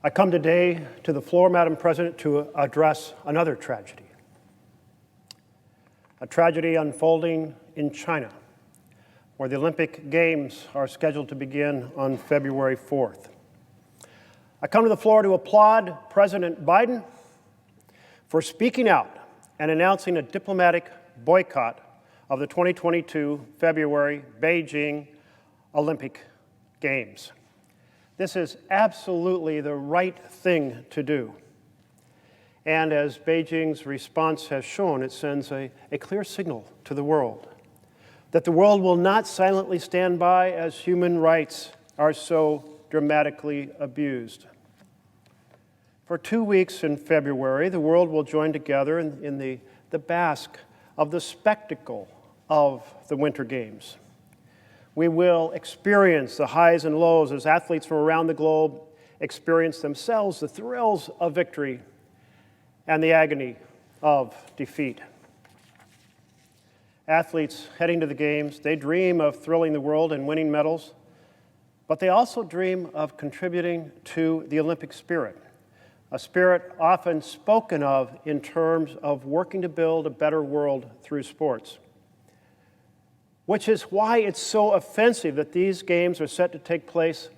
I come today to the floor, Madam President, to address another tragedy. A tragedy unfolding in China, where the Olympic Games are scheduled to begin on February 4th. I come to the floor to applaud President Biden for speaking out and announcing a diplomatic boycott of the 2022 February Beijing Olympic Games. This is absolutely the right thing to do. And as Beijing's response has shown, it sends a clear signal to the world that the world will not silently stand by as human rights are so dramatically abused. For 2 weeks in February, the world will join together in the bask of the spectacle of the Winter Games. We will experience the highs and lows as athletes from around the globe experience themselves the thrills of victory and the agony of defeat. Athletes heading to the Games, they dream of thrilling the world and winning medals, but they also dream of contributing to the Olympic spirit, a spirit often spoken of in terms of working to build a better world through sports. Which is why it's so offensive that these games are set to take place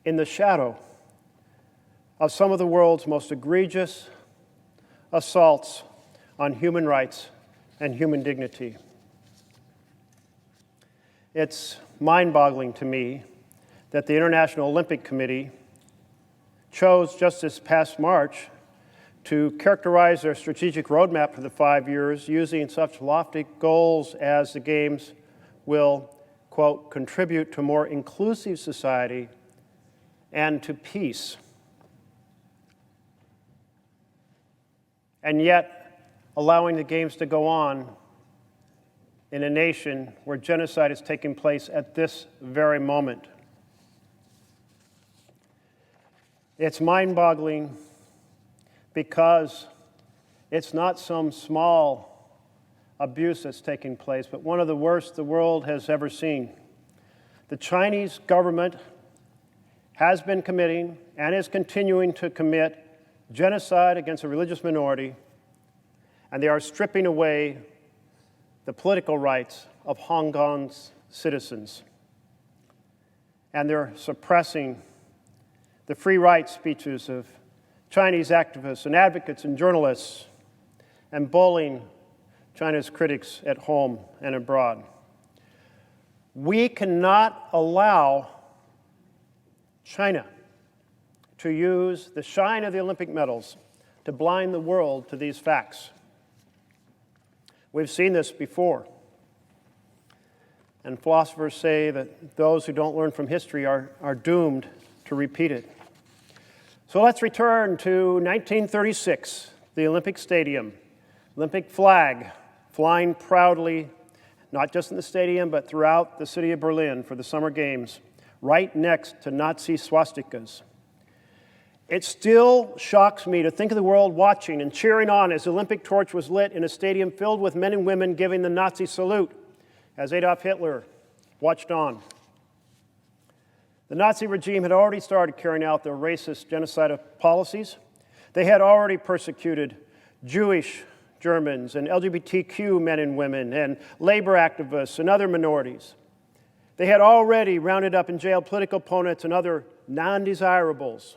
in the shadow of some of the world's most egregious assaults on human rights and human dignity. It's mind-boggling to me that the International Olympic Committee chose just this past March to characterize their strategic roadmap for the 5 years using such lofty goals as the Games will, quote, contribute to a more inclusive society and to peace. And yet, allowing the Games to go on in a nation where genocide is taking place at this very moment. It's mind-boggling because it's not some small abuse that's taking place, but one of the worst the world has ever seen. The Chinese government has been committing and is continuing to commit genocide against a religious minority, and they are stripping away the political rights of Hong Kong's citizens. And they're suppressing the free rights speeches of Chinese activists and advocates and journalists, and bullying China's critics at home and abroad. We cannot allow China to use the shine of the Olympic medals to blind the world to these facts. We've seen this before. And philosophers say that those who don't learn from history are doomed to repeat it. So let's return to 1936, the Olympic Stadium, Olympic flag flying proudly, not just in the stadium, but throughout the city of Berlin for the Summer Games, right next to Nazi swastikas. It still shocks me to think of the world watching and cheering on as the Olympic torch was lit in a stadium filled with men and women giving the Nazi salute as Adolf Hitler watched on. The Nazi regime had already started carrying out their racist genocidal policies. They had already persecuted Jewish Germans and LGBTQ men and women and labor activists and other minorities. They had already rounded up and jailed political opponents and other non-desirables,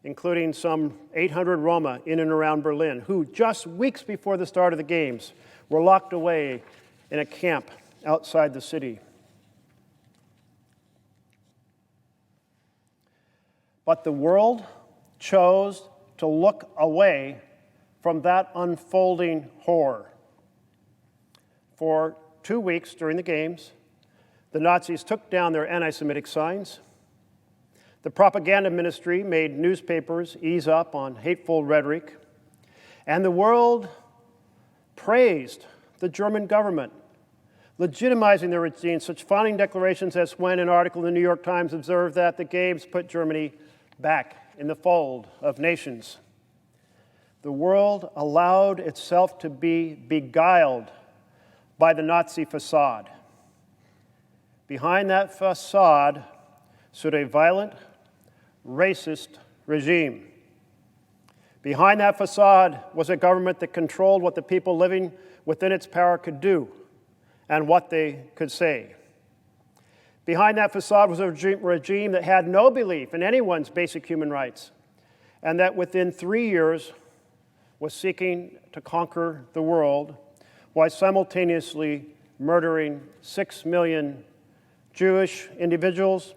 including some 800 Roma in and around Berlin, who just weeks before the start of the Games were locked away in a camp outside the city. But the world chose to look away from that unfolding horror. For 2 weeks during the Games, the Nazis took down their anti-Semitic signs. The propaganda ministry made newspapers ease up on hateful rhetoric. And the world praised the German government, legitimizing their regime. Such fawning declarations as when an article in the New York Times observed that the Games put Germany back in the fold of nations. The world allowed itself to be beguiled by the Nazi facade. Behind that facade stood a violent, racist regime. Behind that facade was a government that controlled what the people living within its power could do and what they could say. Behind that facade was a regime that had no belief in anyone's basic human rights, and that within 3 years was seeking to conquer the world while simultaneously murdering 6 million Jewish individuals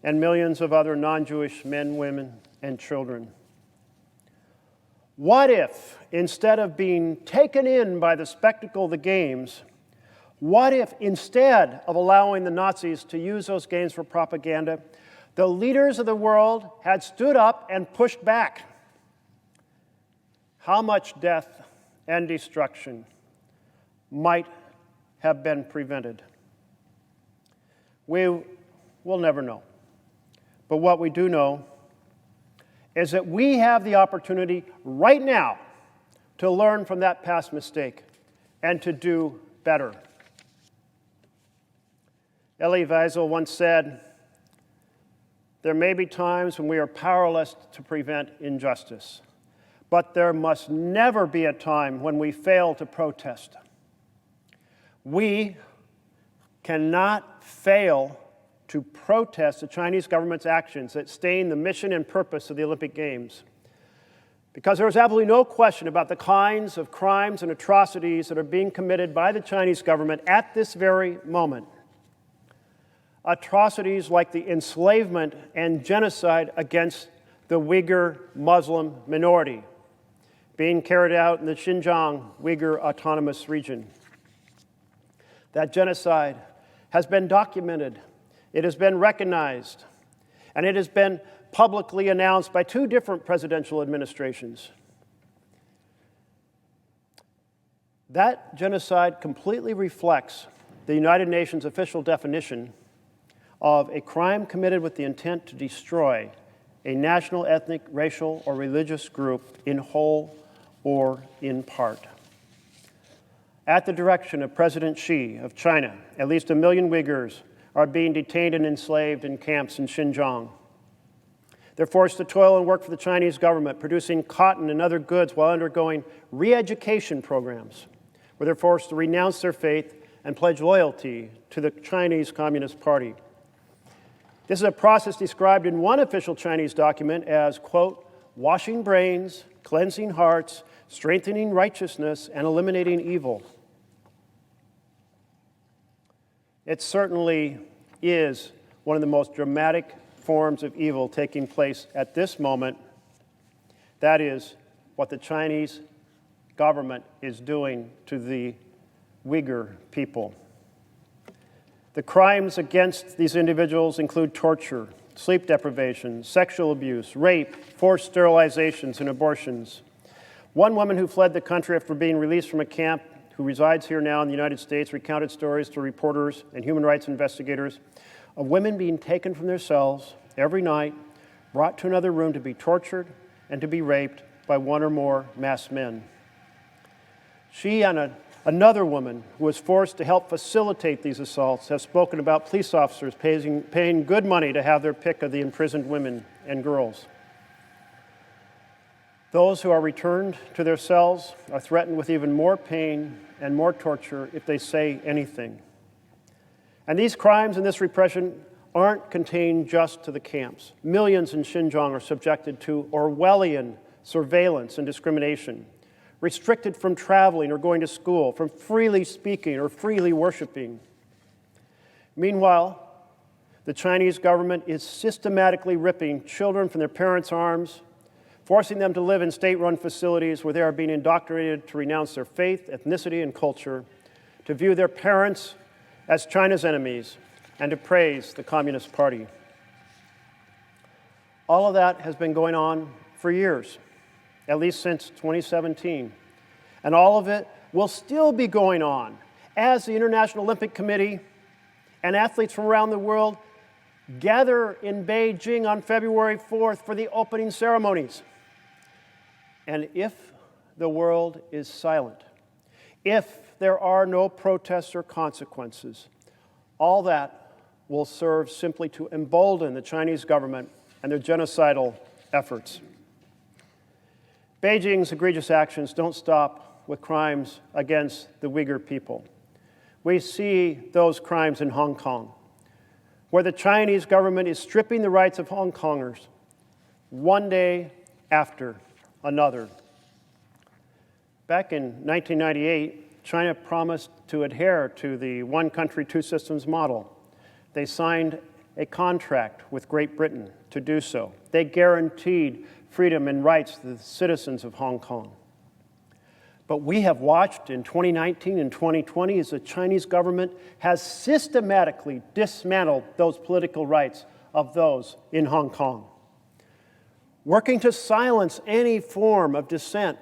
and millions of other non-Jewish men, women, and children. What if, instead of being taken in by the spectacle of the games, what if, instead of allowing the Nazis to use those games for propaganda, the leaders of the world had stood up and pushed back? How much death and destruction might have been prevented? We will never know. But what we do know is that we have the opportunity right now to learn from that past mistake and to do better. Elie Wiesel once said, "There may be times when we are powerless to prevent injustice, but there must never be a time when we fail to protest." We cannot fail to protest the Chinese government's actions that stain the mission and purpose of the Olympic Games, because there is absolutely no question about the kinds of crimes and atrocities that are being committed by the Chinese government at this very moment. Atrocities like the enslavement and genocide against the Uyghur Muslim minority being carried out in the Xinjiang Uyghur Autonomous Region. That genocide has been documented, it has been recognized, and it has been publicly announced by 2 different presidential administrations. That genocide completely reflects the United Nations official definition of a crime committed with the intent to destroy a national, ethnic, racial, or religious group in whole or in part. At the direction of President Xi of China, at least 1 million Uyghurs are being detained and enslaved in camps in Xinjiang. They're forced to toil and work for the Chinese government, producing cotton and other goods while undergoing re-education programs, where they're forced to renounce their faith and pledge loyalty to the Chinese Communist Party. This is a process described in one official Chinese document as, quote, washing brains, cleansing hearts, strengthening righteousness, and eliminating evil. It certainly is one of the most dramatic forms of evil taking place at this moment. That is what the Chinese government is doing to the Uyghur people. The crimes against these individuals include torture, sleep deprivation, sexual abuse, rape, forced sterilizations, and abortions. One woman who fled the country after being released from a camp, who resides here now in the United States, recounted stories to reporters and human rights investigators of women being taken from their cells every night, brought to another room to be tortured and to be raped by 1 or more masked men. She and another woman who was forced to help facilitate these assaults have spoken about police officers paying good money to have their pick of the imprisoned women and girls. Those who are returned to their cells are threatened with even more pain and more torture if they say anything. And these crimes and this repression aren't contained just to the camps. Millions in Xinjiang are subjected to Orwellian surveillance and discrimination, restricted from traveling or going to school, from freely speaking or freely worshiping. Meanwhile, the Chinese government is systematically ripping children from their parents' arms, forcing them to live in state-run facilities where they are being indoctrinated to renounce their faith, ethnicity, and culture, to view their parents as China's enemies, and to praise the Communist Party. All of that has been going on for years, at least since 2017. And all of it will still be going on as the International Olympic Committee and athletes from around the world gather in Beijing on February 4th for the opening ceremonies. And if the world is silent, if there are no protests or consequences, all that will serve simply to embolden the Chinese government and their genocidal efforts. Beijing's egregious actions don't stop with crimes against the Uyghur people. We see those crimes in Hong Kong, where the Chinese government is stripping the rights of Hong Kongers one day after another. Back in 1998, China promised to adhere to the one country, two systems model. They signed a contract with Great Britain to do so. They guaranteed freedom and rights to the citizens of Hong Kong. But we have watched in 2019 and 2020 as the Chinese government has systematically dismantled those political rights of those in Hong Kong, working to silence any form of dissent,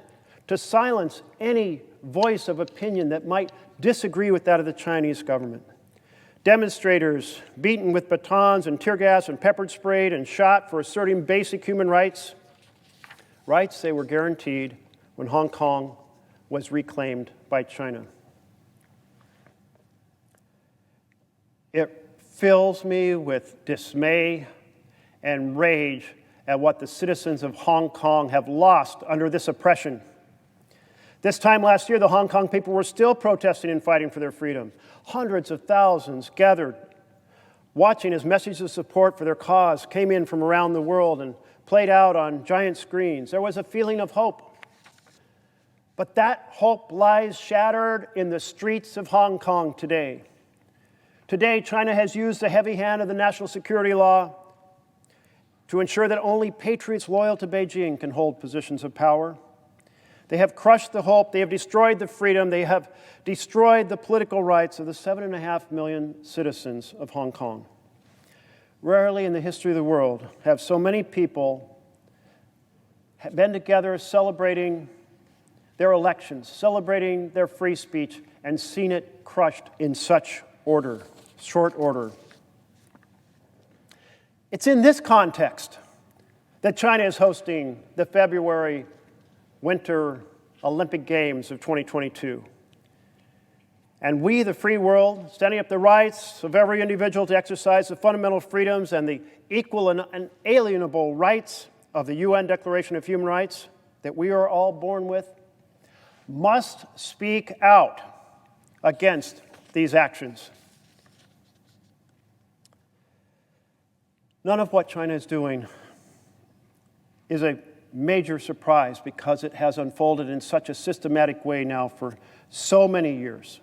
to silence any voice of opinion that might disagree with that of the Chinese government. Demonstrators beaten with batons and tear gas and pepper sprayed and shot for asserting basic human rights, rights they were guaranteed when Hong Kong was reclaimed by China. It fills me with dismay and rage at what the citizens of Hong Kong have lost under this oppression. This time last year, the Hong Kong people were still protesting and fighting for their freedom. Hundreds of thousands gathered, watching as messages of support for their cause came in from around the world and played out on giant screens. There was a feeling of hope. But that hope lies shattered in the streets of Hong Kong today. Today, China has used the heavy hand of the national security law to ensure that only patriots loyal to Beijing can hold positions of power. They have crushed the hope, they have destroyed the freedom, they have destroyed the political rights of the 7.5 million citizens of Hong Kong. Rarely in the history of the world have so many people been together celebrating their elections, celebrating their free speech, and seen it crushed in such order, short order. It's in this context that China is hosting the February Winter Olympic Games of 2022. And we, the free world, standing up the rights of every individual to exercise the fundamental freedoms and the equal and unalienable rights of the UN Declaration of Human Rights that we are all born with, must speak out against these actions. None of what China is doing is a major surprise because it has unfolded in such a systematic way now for so many years.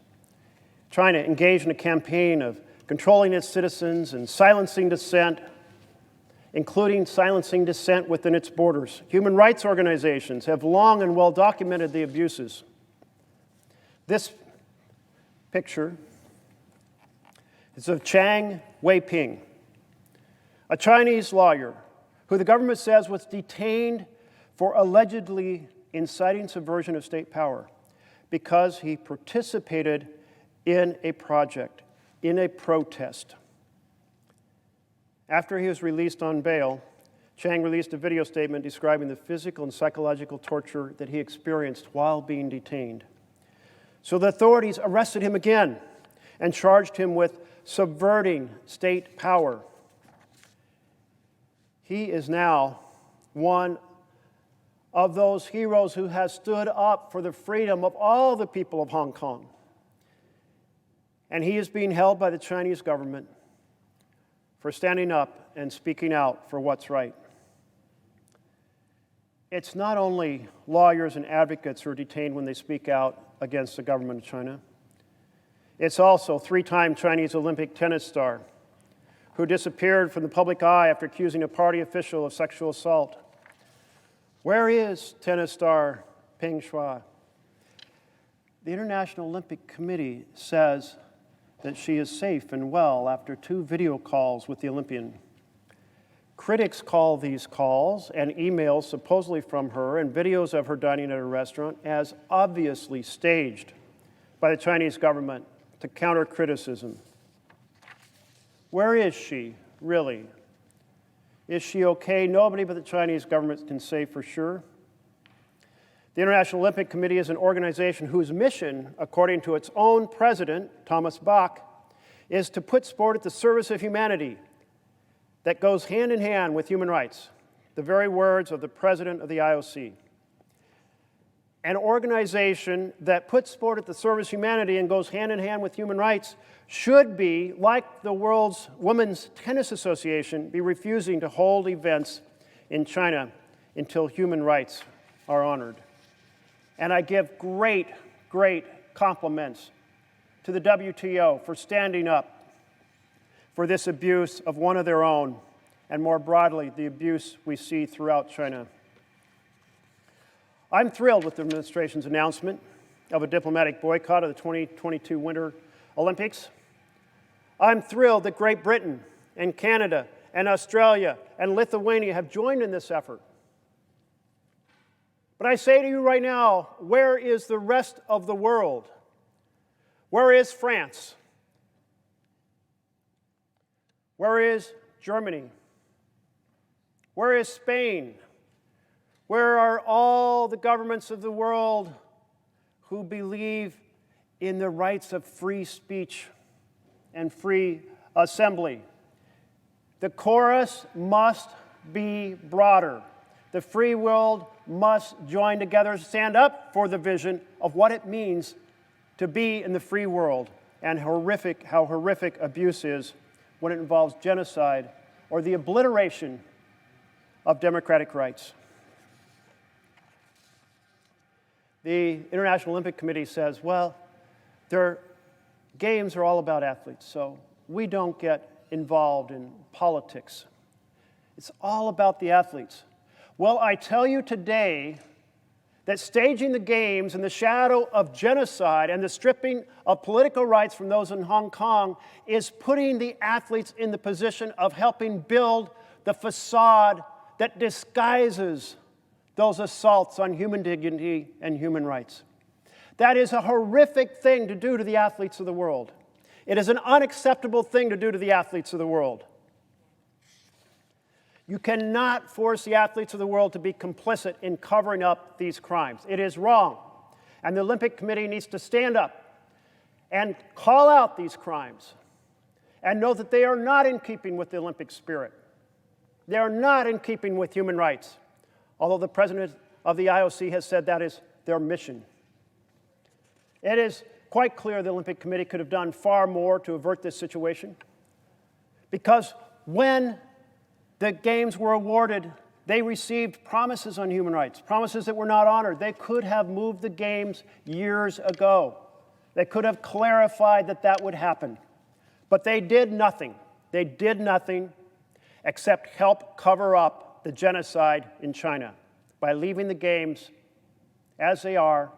China engaged in a campaign of controlling its citizens and silencing dissent, including silencing dissent within its borders. Human rights organizations have long and well documented the abuses. This picture is of Chang Weiping, a Chinese lawyer who the government says was detained for allegedly inciting subversion of state power because he participated in a project, in a protest. After he was released on bail, Chang released a video statement describing the physical and psychological torture that he experienced while being detained. So the authorities arrested him again and charged him with subverting state power. He is now one of those heroes who has stood up for the freedom of all the people of Hong Kong. And he is being held by the Chinese government for standing up and speaking out for what's right. It's not only lawyers and advocates who are detained when they speak out against the government of China. It's also three-time Chinese Olympic tennis star who disappeared from the public eye after accusing a party official of sexual assault. Where is tennis star Peng Shuai? The International Olympic Committee says that she is safe and well after 2 video calls with the Olympian. Critics call these calls and emails supposedly from her and videos of her dining at a restaurant as obviously staged by the Chinese government to counter criticism. Where is she, really? Is she okay? Nobody but the Chinese government can say for sure. The International Olympic Committee is an organization whose mission, according to its own president, Thomas Bach, is to put sport at the service of humanity that goes hand in hand with human rights. the very words of the president of the IOC. An organization that puts sport at the service of humanity and goes hand in hand with human rights should be, like the world's Women's Tennis Association, be refusing to hold events in China until human rights are honored. And I give great, great compliments to the WTO for standing up for this abuse of one of their own, and more broadly, the abuse we see throughout China. I'm thrilled with the administration's announcement of a diplomatic boycott of the 2022 Winter Olympics. I'm thrilled that Great Britain and Canada and Australia and Lithuania have joined in this effort. But I say to you right now, where is the rest of the world? Where is France? Where is Germany? Where is Spain? Where are all the governments of the world who believe in the rights of free speech and free assembly? The chorus must be broader. The free world must join together, stand up for the vision of what it means to be in the free world and how horrific abuse is when it involves genocide or the obliteration of democratic rights. The International Olympic Committee says, well, their games are all about athletes, so we don't get involved in politics. It's all about the athletes. Well, I tell you today that staging the games in the shadow of genocide and the stripping of political rights from those in Hong Kong is putting the athletes in the position of helping build the facade that disguises those assaults on human dignity and human rights. That is a horrific thing to do to the athletes of the world. It is an unacceptable thing to do to the athletes of the world. You cannot force the athletes of the world to be complicit in covering up these crimes. It is wrong. And the Olympic Committee needs to stand up and call out these crimes and know that they are not in keeping with the Olympic spirit. They are not in keeping with human rights, although the president of the IOC has said that is their mission. It is quite clear the Olympic Committee could have done far more to avert this situation, because when the games were awarded, they received promises on human rights, promises that were not honored. They could have moved the games years ago. They could have clarified that that would happen. But they did nothing. They did nothing except help cover up the genocide in China by leaving the games as they are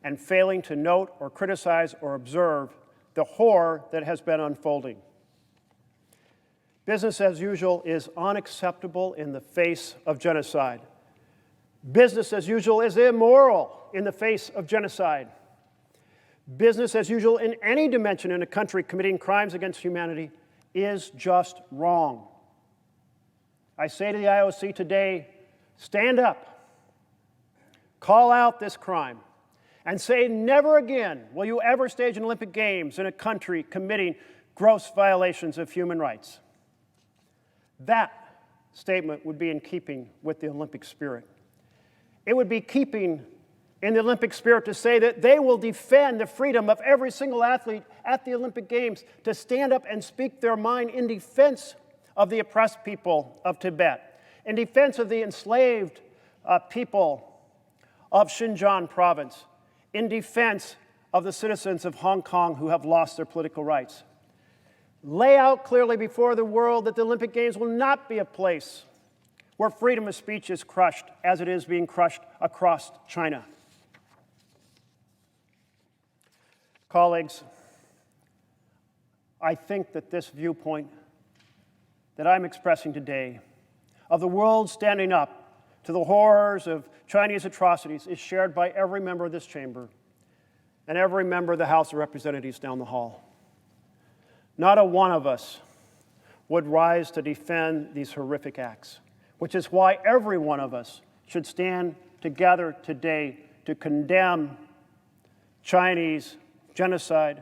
and failing to note or criticize or observe the horror that has been unfolding. Business as usual is unacceptable in the face of genocide. Business as usual is immoral in the face of genocide. Business as usual in any dimension in a country committing crimes against humanity is just wrong. I say to the IOC today, stand up, call out this crime, and say never again will you ever stage an Olympic Games in a country committing gross violations of human rights. That statement would be in keeping with the Olympic spirit. It would be keeping in the Olympic spirit to say that they will defend the freedom of every single athlete at the Olympic Games to stand up and speak their mind in defense of the oppressed people of Tibet, in defense of the enslaved people of Xinjiang province, in defense of the citizens of Hong Kong who have lost their political rights. Lay out clearly before the world that the Olympic Games will not be a place where freedom of speech is crushed as it is being crushed across China. Colleagues, I think that this viewpoint that I'm expressing today of the world standing up to the horrors of Chinese atrocities is shared by every member of this chamber and every member of the House of Representatives down the hall. Not a one of us would rise to defend these horrific acts, which is why every one of us should stand together today to condemn Chinese genocide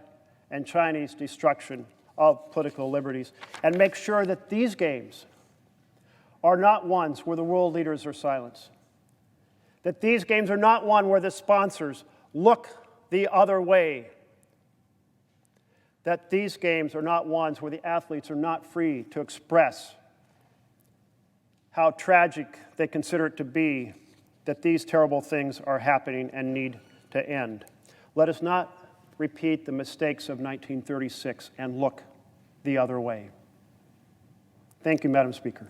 and Chinese destruction of political liberties and make sure that these games are not ones where the world leaders are silenced. That these games are not one where the sponsors look the other way. That these games are not ones where the athletes are not free to express how tragic they consider it to be that these terrible things are happening and need to end. Let us not repeat the mistakes of 1936 and look the other way. Thank you, Madam Speaker.